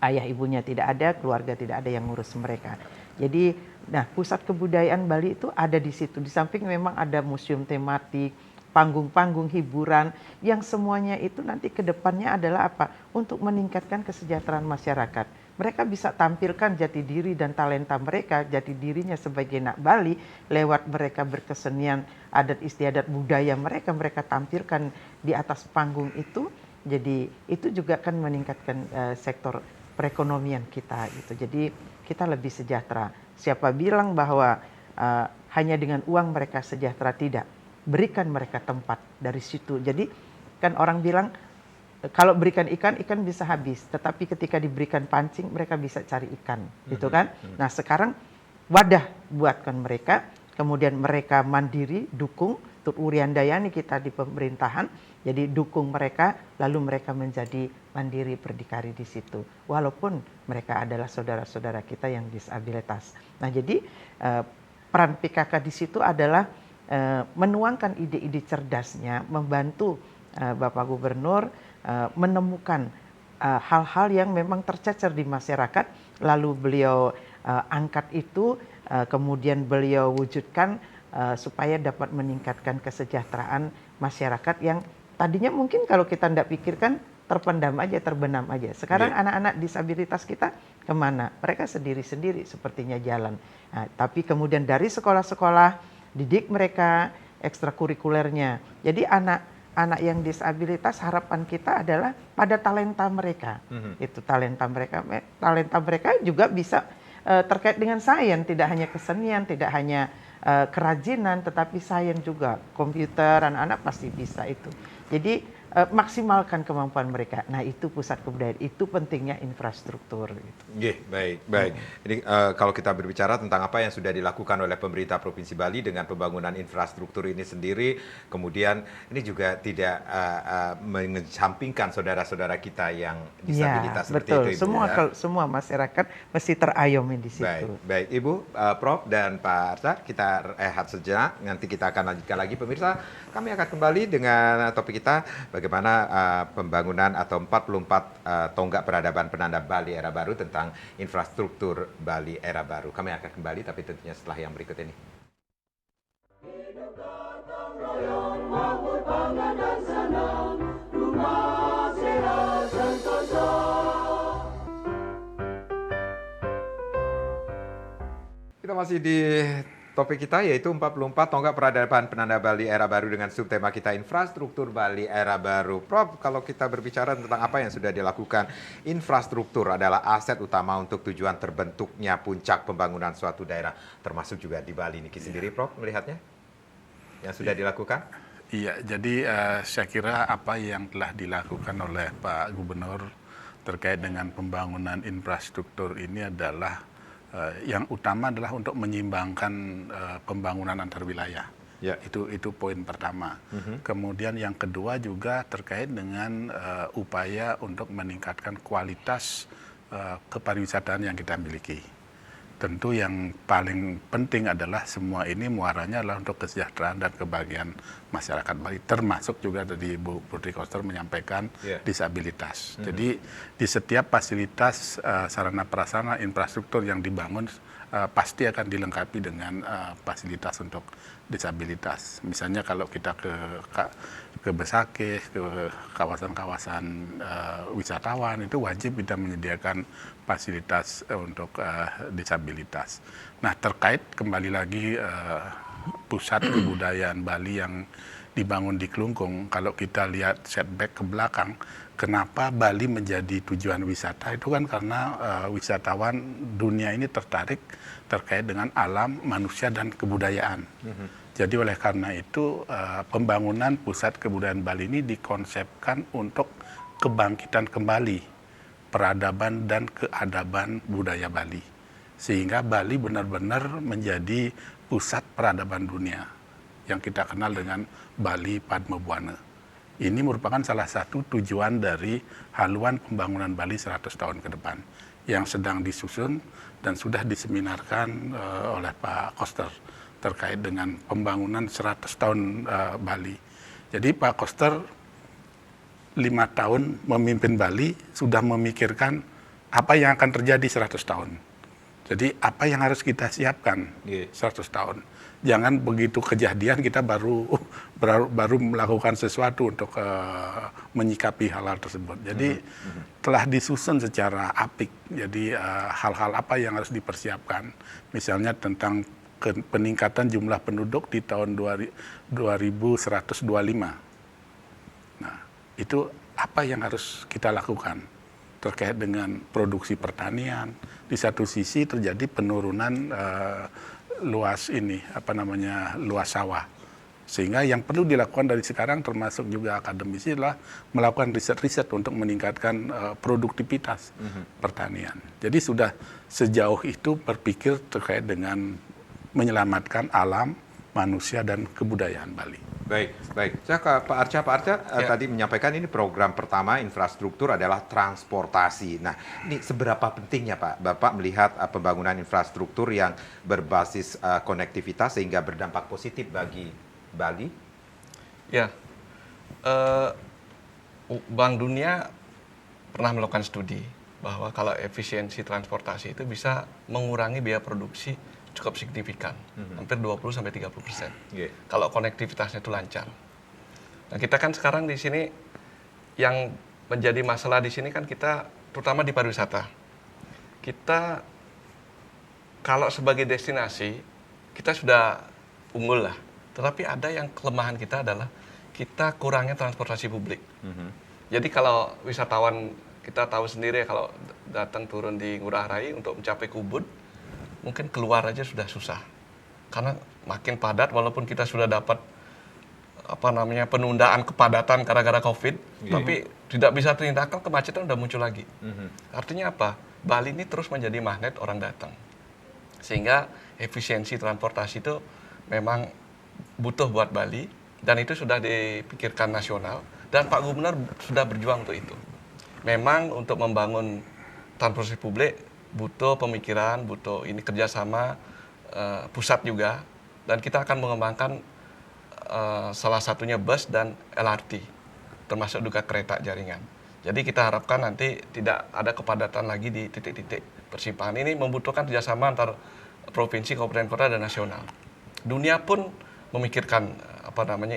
Ayah ibunya tidak ada, keluarga tidak ada yang ngurus mereka. Jadi, nah pusat kebudayaan Bali itu ada di situ. Di samping memang ada museum tematik, panggung-panggung hiburan, yang semuanya itu nanti ke depannya adalah apa? Untuk meningkatkan kesejahteraan masyarakat. mereka bisa tampilkan jati diri dan talenta mereka, jati dirinya sebagai anak Bali lewat mereka berkesenian adat istiadat budaya mereka, mereka tampilkan di atas panggung itu. Jadi itu juga kan meningkatkan sektor perekonomian kita gitu. Jadi kita lebih sejahtera. Siapa bilang bahwa hanya dengan uang mereka sejahtera? Tidak. Berikan mereka tempat dari situ. Jadi kan orang bilang kalau berikan ikan, ikan bisa habis. Tetapi ketika diberikan pancing, mereka bisa cari ikan, gitu kan? Nah sekarang wadah buatkan mereka, kemudian mereka mandiri, dukung. Tut Uriandayani kita di pemerintahan, jadi dukung mereka, lalu mereka menjadi mandiri berdikari di situ. Walaupun mereka adalah saudara-saudara kita yang disabilitas. Nah jadi peran PKK di situ adalah menuangkan ide-ide cerdasnya, membantu Bapak Gubernur menemukan hal-hal yang memang tercecer di masyarakat, lalu beliau angkat itu, kemudian beliau wujudkan supaya dapat meningkatkan kesejahteraan masyarakat yang tadinya mungkin kalau kita tidak pikirkan terpendam aja, terbenam aja. Sekarang anak-anak disabilitas kita kemana? Mereka sendiri-sendiri sepertinya jalan. Nah, tapi kemudian dari sekolah-sekolah didik mereka ekstrakurikulernya. Jadi anak yang disabilitas harapan kita adalah pada talenta mereka. Itu talenta mereka juga bisa terkait dengan sains, tidak hanya kesenian, tidak hanya kerajinan, tetapi sains juga, komputer, anak-anak pasti bisa itu. Jadi maksimalkan kemampuan mereka. Nah itu pusat kebudayaan, itu pentingnya infrastruktur. Gitu. Baik. Ini kalau kita berbicara tentang apa yang sudah dilakukan oleh pemerintah Provinsi Bali dengan pembangunan infrastruktur ini sendiri, kemudian ini juga tidak mengesampingkan saudara-saudara kita yang disabilitas seperti betul. itu, Ibu. Semua masyarakat mesti terayomi di situ. Baik, Ibu, Prof dan Pak Arta, kita rehat sejenak. Nanti kita akan lanjutkan lagi, pemirsa. Kami akan kembali dengan topik kita bagaimana pembangunan atau 44 tonggak peradaban penanda Bali era baru tentang infrastruktur Bali era baru. Kami akan kembali, tapi tentunya setelah yang berikut ini. Kita masih di topik kita yaitu 44 tonggak peradaban penanda Bali era baru dengan subtema kita infrastruktur Bali era baru. Prof, kalau kita berbicara tentang apa yang sudah dilakukan, infrastruktur adalah aset utama untuk tujuan terbentuknya puncak pembangunan suatu daerah, termasuk juga di Bali. Niki sendiri, Prof, melihatnya yang sudah dilakukan? Iya, jadi saya kira apa yang telah dilakukan oleh Pak Gubernur terkait dengan pembangunan infrastruktur ini adalah yang utama adalah untuk menyeimbangkan pembangunan antar wilayah. Ya. Itu poin pertama. Kemudian yang kedua juga terkait dengan upaya untuk meningkatkan kualitas kepariwisataan yang kita miliki. Tentu yang paling penting adalah semua ini muaranya adalah untuk kesejahteraan dan kebahagiaan masyarakat Bali, termasuk juga tadi Bu Putri Koster menyampaikan disabilitas. Jadi di setiap fasilitas sarana prasarana infrastruktur yang dibangun pasti akan dilengkapi dengan fasilitas untuk disabilitas. Misalnya kalau kita ke Besakeh, ke kawasan-kawasan wisatawan itu wajib kita menyediakan fasilitas untuk disabilitas. Nah terkait kembali lagi pusat kebudayaan Bali yang dibangun di Klungkung, kalau kita lihat setback ke belakang, kenapa Bali menjadi tujuan wisata itu kan karena wisatawan dunia ini tertarik terkait dengan alam, manusia dan kebudayaan. Jadi oleh karena itu pembangunan pusat kebudayaan Bali ini dikonsepkan untuk kebangkitan kembali peradaban dan keadaban budaya Bali. Sehingga Bali benar-benar menjadi pusat peradaban dunia yang kita kenal dengan Bali Padma Buana. Ini merupakan salah satu tujuan dari haluan pembangunan Bali 100 tahun ke depan yang sedang disusun dan sudah diseminarkan oleh Pak Koster terkait dengan pembangunan 100 tahun Bali. Jadi Pak Koster 5 tahun memimpin Bali sudah memikirkan apa yang akan terjadi 100 tahun. Jadi apa yang harus kita siapkan 100 tahun. Jangan begitu kejadian kita baru baru melakukan sesuatu untuk menyikapi hal-hal tersebut. Jadi telah disusun secara apik. Jadi hal-hal apa yang harus dipersiapkan, misalnya tentang peningkatan jumlah penduduk di tahun 2125. Nah, itu apa yang harus kita lakukan terkait dengan produksi pertanian. Di satu sisi terjadi penurunan luas luas sawah. Sehingga yang perlu dilakukan dari sekarang termasuk juga akademisi adalah melakukan riset-riset untuk meningkatkan produktivitas pertanian. Jadi sudah sejauh itu berpikir terkait dengan menyelamatkan alam, manusia, dan kebudayaan Bali. Baik. Saya ke Pak Arca. Pak Arca tadi menyampaikan ini program pertama infrastruktur adalah transportasi. Nah, ini seberapa pentingnya Pak Bapak melihat pembangunan infrastruktur yang berbasis konektivitas sehingga berdampak positif bagi Bali? Ya, Bank Dunia pernah melakukan studi bahwa kalau efisiensi transportasi itu bisa mengurangi biaya produksi cukup signifikan, hampir 20-30%. Kalau konektivitasnya itu lancar. Nah, kita kan sekarang di sini yang menjadi masalah di sini kan kita, terutama di pariwisata, kita kalau sebagai destinasi kita sudah unggul lah. Tetapi ada yang kelemahan kita adalah kita kurangnya transportasi publik. Jadi kalau wisatawan, kita tahu sendiri ya, kalau datang turun di Ngurah Rai untuk mencapai ke Ubud, mungkin keluar aja sudah susah. Karena makin padat, walaupun kita sudah dapat penundaan kepadatan gara-gara COVID, tapi tidak bisa terhindarkan, kemacetan udah muncul lagi. Artinya apa? Bali ini terus menjadi magnet orang datang. Sehingga efisiensi transportasi itu memang butuh buat Bali, dan itu sudah dipikirkan nasional, dan Pak Gubernur sudah berjuang untuk itu. Memang untuk membangun transportasi publik butuh pemikiran, butuh ini kerjasama pusat juga, dan kita akan mengembangkan salah satunya bus dan LRT, termasuk juga kereta jaringan. Jadi kita harapkan nanti tidak ada kepadatan lagi di titik-titik persimpangan. Ini membutuhkan kerjasama antar provinsi, kabupaten, kota, dan nasional. Dunia pun memikirkan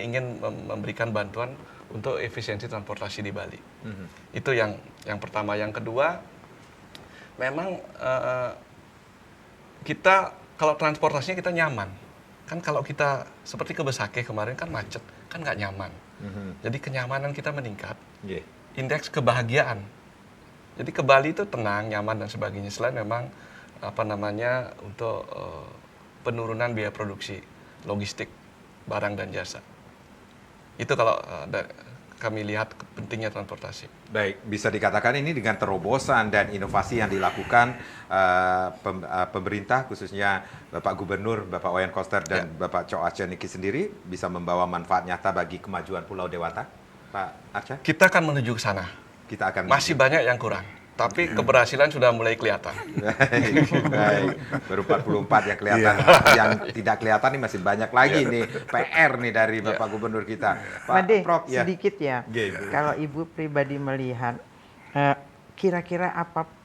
ingin memberikan bantuan untuk efisiensi transportasi di Bali. Itu yang pertama. Yang kedua, memang kita kalau transportasinya kita nyaman. Kan kalau kita seperti ke Besakeh kemarin kan macet, kan nggak nyaman. Jadi kenyamanan kita meningkat. Indeks kebahagiaan. Jadi ke Bali itu tenang, nyaman, dan sebagainya. Selain memang untuk penurunan biaya produksi logistik barang dan jasa. Itu kalau kami lihat pentingnya transportasi. Baik, bisa dikatakan ini dengan terobosan dan inovasi yang dilakukan pemerintah, khususnya Bapak Gubernur, Bapak Wayan Koster, dan Bapak Chok Aceh Niki sendiri, bisa membawa manfaat nyata bagi kemajuan Pulau Dewata, Pak Arca? Kita akan menuju ke sana. Masih banyak yang kurang, tapi keberhasilan sudah mulai kelihatan. Baik. Baru 44 yang kelihatan. Yang tidak kelihatan ini masih banyak lagi nih PR nih dari Bapak Gubernur kita. Pak Made, Prof, sedikit ya. Kalau Ibu pribadi melihat, kira-kira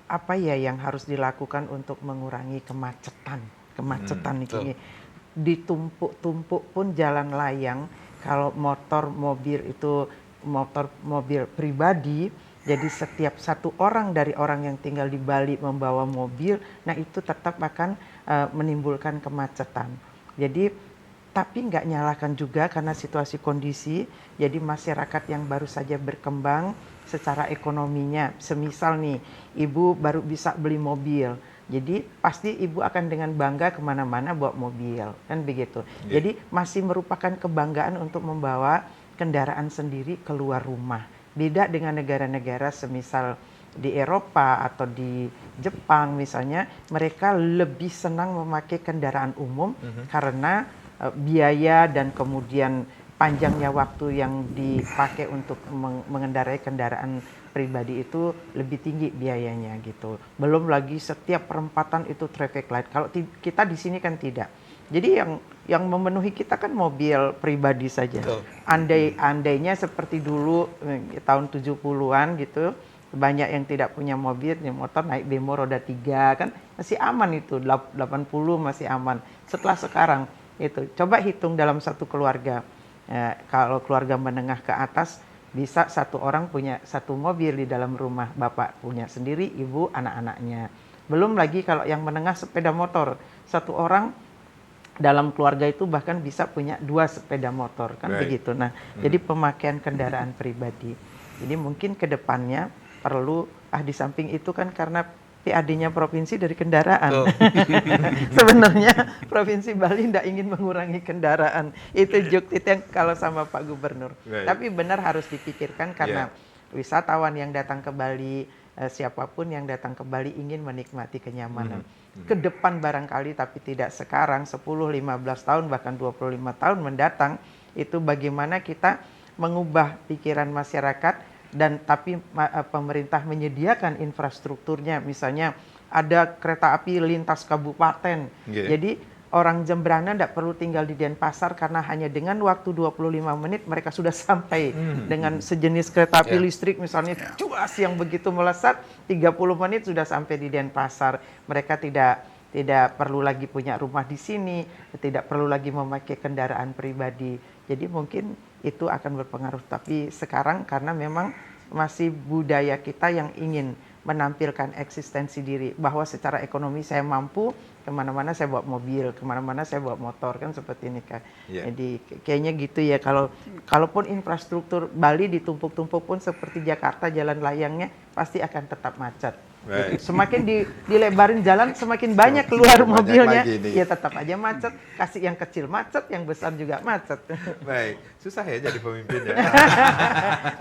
apa ya yang harus dilakukan untuk mengurangi kemacetan ini. Ditumpuk-tumpuk pun jalan layang, kalau motor mobil pribadi. Jadi setiap satu orang dari orang yang tinggal di Bali membawa mobil, nah itu tetap akan menimbulkan kemacetan. Jadi tapi nggak nyalakan juga karena situasi kondisi. Jadi masyarakat yang baru saja berkembang secara ekonominya, semisal nih ibu baru bisa beli mobil, jadi pasti ibu akan dengan bangga kemana-mana bawa mobil, kan begitu. Jadi masih merupakan kebanggaan untuk membawa kendaraan sendiri keluar rumah. Beda dengan negara-negara semisal di Eropa atau di Jepang misalnya, mereka lebih senang memakai kendaraan umum karena biaya dan kemudian panjangnya waktu yang dipakai untuk mengendarai kendaraan pribadi itu lebih tinggi biayanya gitu. Belum lagi setiap perempatan itu traffic light. Kalau kita di sini kan tidak. Jadi yang memenuhi kita kan mobil pribadi saja. Andainya seperti dulu tahun 70-an gitu, banyak yang tidak punya mobil, motor naik bemo roda 3 kan masih aman itu, 80 masih aman. Setelah sekarang itu coba hitung dalam satu keluarga Kalau keluarga menengah ke atas bisa satu orang punya satu mobil di dalam rumah, bapak punya sendiri, ibu anak-anaknya. Belum lagi kalau yang menengah sepeda motor, satu orang dalam keluarga itu bahkan bisa punya 2 sepeda motor, kan begitu. Nah, jadi pemakaian kendaraan pribadi. Jadi mungkin ke depannya perlu, di samping itu kan karena PAD-nya provinsi dari kendaraan. Sebenarnya Provinsi Bali tidak ingin mengurangi kendaraan. Itu yang kalau sama Pak Gubernur. Tapi benar harus dipikirkan karena wisatawan yang datang ke Bali, siapapun yang datang ke Bali ingin menikmati kenyamanan. Ke depan barangkali, tapi tidak sekarang, 10, 15 tahun, bahkan 25 tahun mendatang, itu bagaimana kita mengubah pikiran masyarakat. Dan tapi pemerintah menyediakan infrastrukturnya, misalnya ada kereta api lintas kabupaten. Jadi orang Jembrana tidak perlu tinggal di Denpasar karena hanya dengan waktu 25 menit mereka sudah sampai dengan sejenis kereta api listrik misalnya cuas yang begitu melesat, 30 menit sudah sampai di Denpasar. Mereka tidak perlu lagi punya rumah di sini, tidak perlu lagi memakai kendaraan pribadi. Jadi mungkin itu akan berpengaruh. Tapi sekarang karena memang masih budaya kita yang ingin menampilkan eksistensi diri, bahwa secara ekonomi saya mampu, kemana-mana saya bawa mobil, kemana-mana saya bawa motor, kan seperti ini kan. Jadi kayaknya gitu ya. Kalaupun infrastruktur Bali ditumpuk-tumpuk pun seperti Jakarta, jalan layangnya pasti akan tetap macet. Gitu. Semakin dilebarin jalan, semakin banyak keluar mobilnya, ya tetap aja macet. Kasih yang kecil macet, yang besar juga macet. Baik, susah ya jadi pemimpin ya.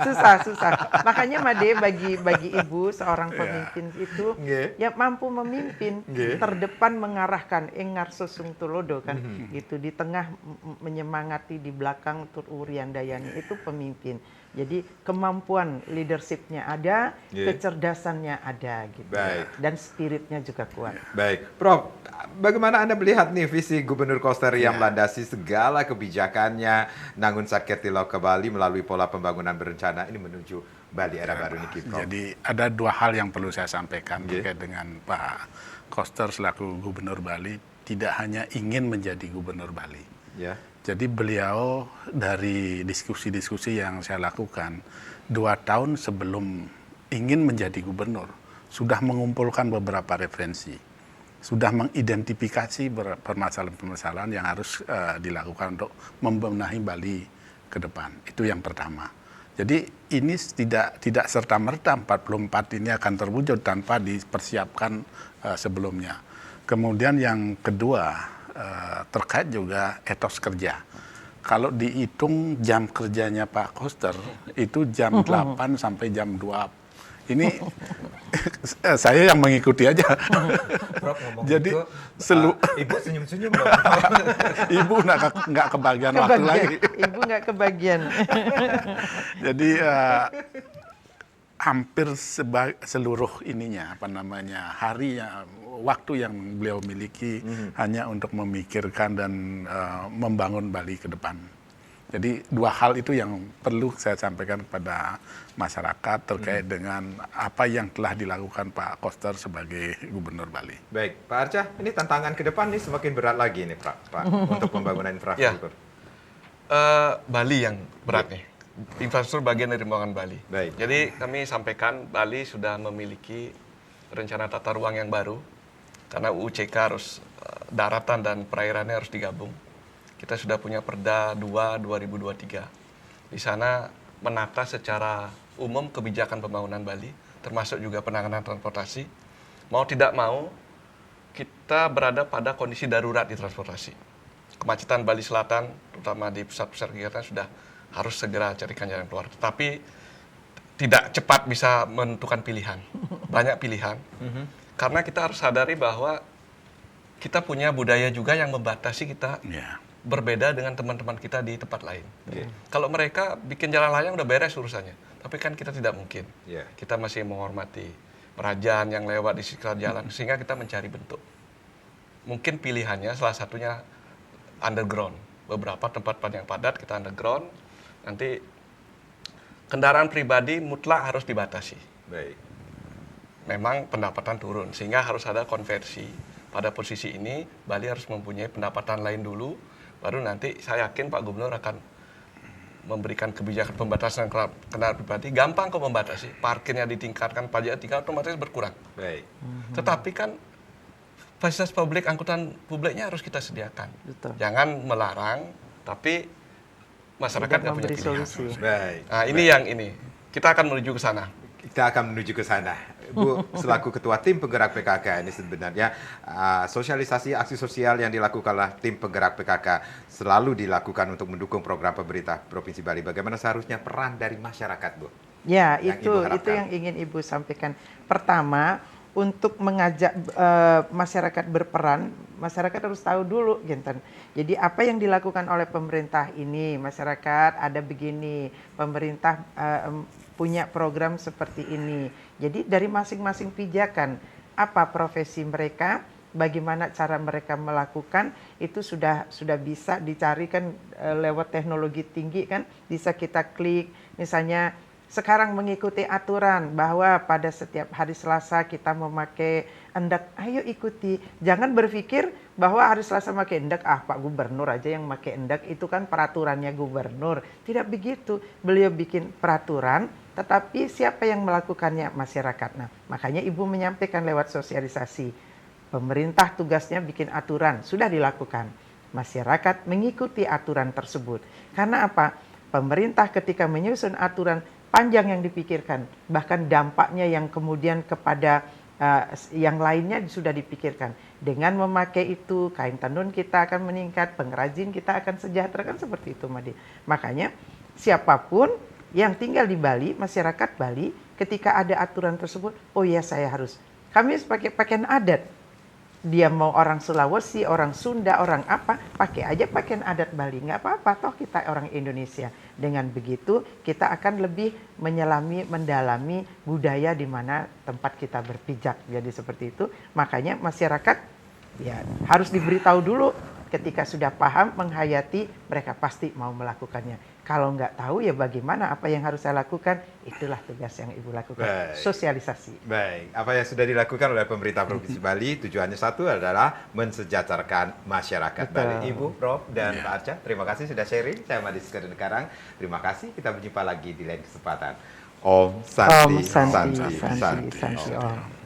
susah. Makanya Made, bagi ibu seorang pemimpin itu ya mampu memimpin terdepan, mengarahkan engar sesung tulodo kan, gitu, di tengah menyemangati, di belakang tur urian dayani, itu pemimpin. Jadi kemampuan leadershipnya ada, kecerdasannya ada gitu. Dan spiritnya juga kuat. Baik, Prof, bagaimana Anda melihat nih visi Gubernur Koster yang melandasi segala kebijakannya Nangun Saketilo ke Bali melalui pola pembangunan berencana ini menuju Bali era baru ini, Prof? Jadi ada 2 hal yang perlu saya sampaikan terkait dengan Pak Koster selaku Gubernur Bali. Tidak hanya ingin menjadi Gubernur Bali. Jadi beliau dari diskusi-diskusi yang saya lakukan 2 tahun sebelum ingin menjadi gubernur sudah mengumpulkan beberapa referensi, sudah mengidentifikasi permasalahan-permasalahan yang harus dilakukan untuk membenahi Bali ke depan. Itu yang pertama. Jadi ini tidak serta-merta 44 ini akan terwujud tanpa dipersiapkan sebelumnya. Kemudian yang kedua, terkait juga etos kerja. Kalau dihitung jam kerjanya Pak Koster itu jam 8 sampai jam 2. Ini saya yang mengikuti aja. Prof, ngomong jadi gitu, Ibu senyum-senyum dong. Ibu nggak kebagian waktu lagi. Ibu nggak kebagian. Jadi hampir seluruh ininya, waktu yang beliau miliki hanya untuk memikirkan dan membangun Bali ke depan. Jadi 2 hal itu yang perlu saya sampaikan kepada masyarakat terkait dengan apa yang telah dilakukan Pak Koster sebagai Gubernur Bali. Baik, Pak Arca, ini tantangan ke depan nih semakin berat lagi nih, Pak, untuk pembangunan infrastruktur. Bali yang berat nih. Infrastruktur bagian dari pembangunan Bali. Baik. Jadi kami sampaikan Bali sudah memiliki rencana tata ruang yang baru karena UUCK harus daratan dan perairannya harus digabung. Kita sudah punya Perda 2 2023. Di sana menata secara umum kebijakan pembangunan Bali, termasuk juga penanganan transportasi. Mau tidak mau, kita berada pada kondisi darurat di transportasi. Kemacetan Bali Selatan, terutama di pusat-pusat kegiatan, sudah harus segera carikan jalan keluar. Tapi tidak cepat bisa menentukan pilihan. Banyak pilihan. Karena kita harus sadari bahwa kita punya budaya juga yang membatasi kita berbeda dengan teman-teman kita di tempat lain. Kalau mereka bikin jalan layang udah beres urusannya. Tapi kan kita tidak mungkin. Kita masih menghormati perajaan yang lewat di sekitar jalan. Sehingga kita mencari bentuk. Mungkin pilihannya salah satunya underground. Beberapa tempat yang padat kita underground. Nanti kendaraan pribadi mutlak harus dibatasi. Baik. Memang pendapatan turun, sehingga harus ada konversi. Pada posisi ini, Bali harus mempunyai pendapatan lain dulu, baru nanti saya yakin Pak Gubernur akan memberikan kebijakan pembatasan kendaraan pribadi, gampang kok membatasi. Parkirnya ditingkatkan, pajak tingkat otomatis berkurang. Baik. Tetapi kan fasilitas publik, angkutan publiknya harus kita sediakan. Betul. Jangan melarang, tapi masyarakat Tidak nggak punya memberi pilihan. solusi. Baik. Nah, ini yang ini. Kita akan menuju ke sana. Kita akan menuju ke sana. Bu, selaku ketua tim penggerak PKK ini sebenarnya sosialisasi aksi sosial yang dilakukan oleh tim penggerak PKK selalu dilakukan untuk mendukung program pemerintah Provinsi Bali. Bagaimana seharusnya peran dari masyarakat, Bu? Ya, Yang itu Ibu harapkan. yang ingin Ibu sampaikan. Pertama, untuk mengajak masyarakat berperan, masyarakat harus tahu dulu, Ginten. Jadi apa yang dilakukan oleh pemerintah ini, masyarakat ada begini, pemerintah punya program seperti ini. Jadi dari masing-masing pijakan, apa profesi mereka, bagaimana cara mereka melakukan, itu sudah bisa dicari kan lewat teknologi tinggi kan, bisa kita klik, misalnya sekarang mengikuti aturan bahwa pada setiap hari Selasa kita memakai endak, ayo ikuti. Jangan berpikir bahwa hari Selasa pakai endak, Pak Gubernur aja yang pakai endak, itu kan peraturannya gubernur. Tidak begitu, beliau bikin peraturan, tetapi siapa yang melakukannya? Masyarakat. Nah, makanya Ibu menyampaikan lewat sosialisasi. Pemerintah tugasnya bikin aturan, sudah dilakukan. Masyarakat mengikuti aturan tersebut. Karena apa? Pemerintah ketika menyusun aturan, panjang yang dipikirkan, bahkan dampaknya yang kemudian kepada yang lainnya sudah dipikirkan. Dengan memakai itu, kain tenun kita akan meningkat, pengrajin kita akan sejahtera, kan seperti itu, Madi. Makanya siapapun yang tinggal di Bali, masyarakat Bali, ketika ada aturan tersebut, oh ya saya harus. Kami harus pakai pakaian adat. Dia mau orang Sulawesi, orang Sunda, orang apa, pakai aja pakaian adat Bali. Nggak apa-apa, toh kita orang Indonesia. Dengan begitu, kita akan lebih menyelami, mendalami budaya di mana tempat kita berpijak. Jadi seperti itu. Makanya masyarakat ya harus diberitahu dulu. Ketika sudah paham, menghayati, mereka pasti mau melakukannya. Kalau nggak tahu ya bagaimana, apa yang harus saya lakukan, itulah tugas yang Ibu lakukan. Baik. Sosialisasi. Baik, apa yang sudah dilakukan oleh pemerintah Provinsi Bali tujuannya satu adalah mensejahterakan masyarakat Betul. Bali. Ibu, Prof, dan Pak Arca, terima kasih sudah sharing. Saya Madis Keren Karang. Terima kasih, kita berjumpa lagi di lain kesempatan. Om Santi, Om Santi, Santi, Santi, Santi. Santi, Om. Om.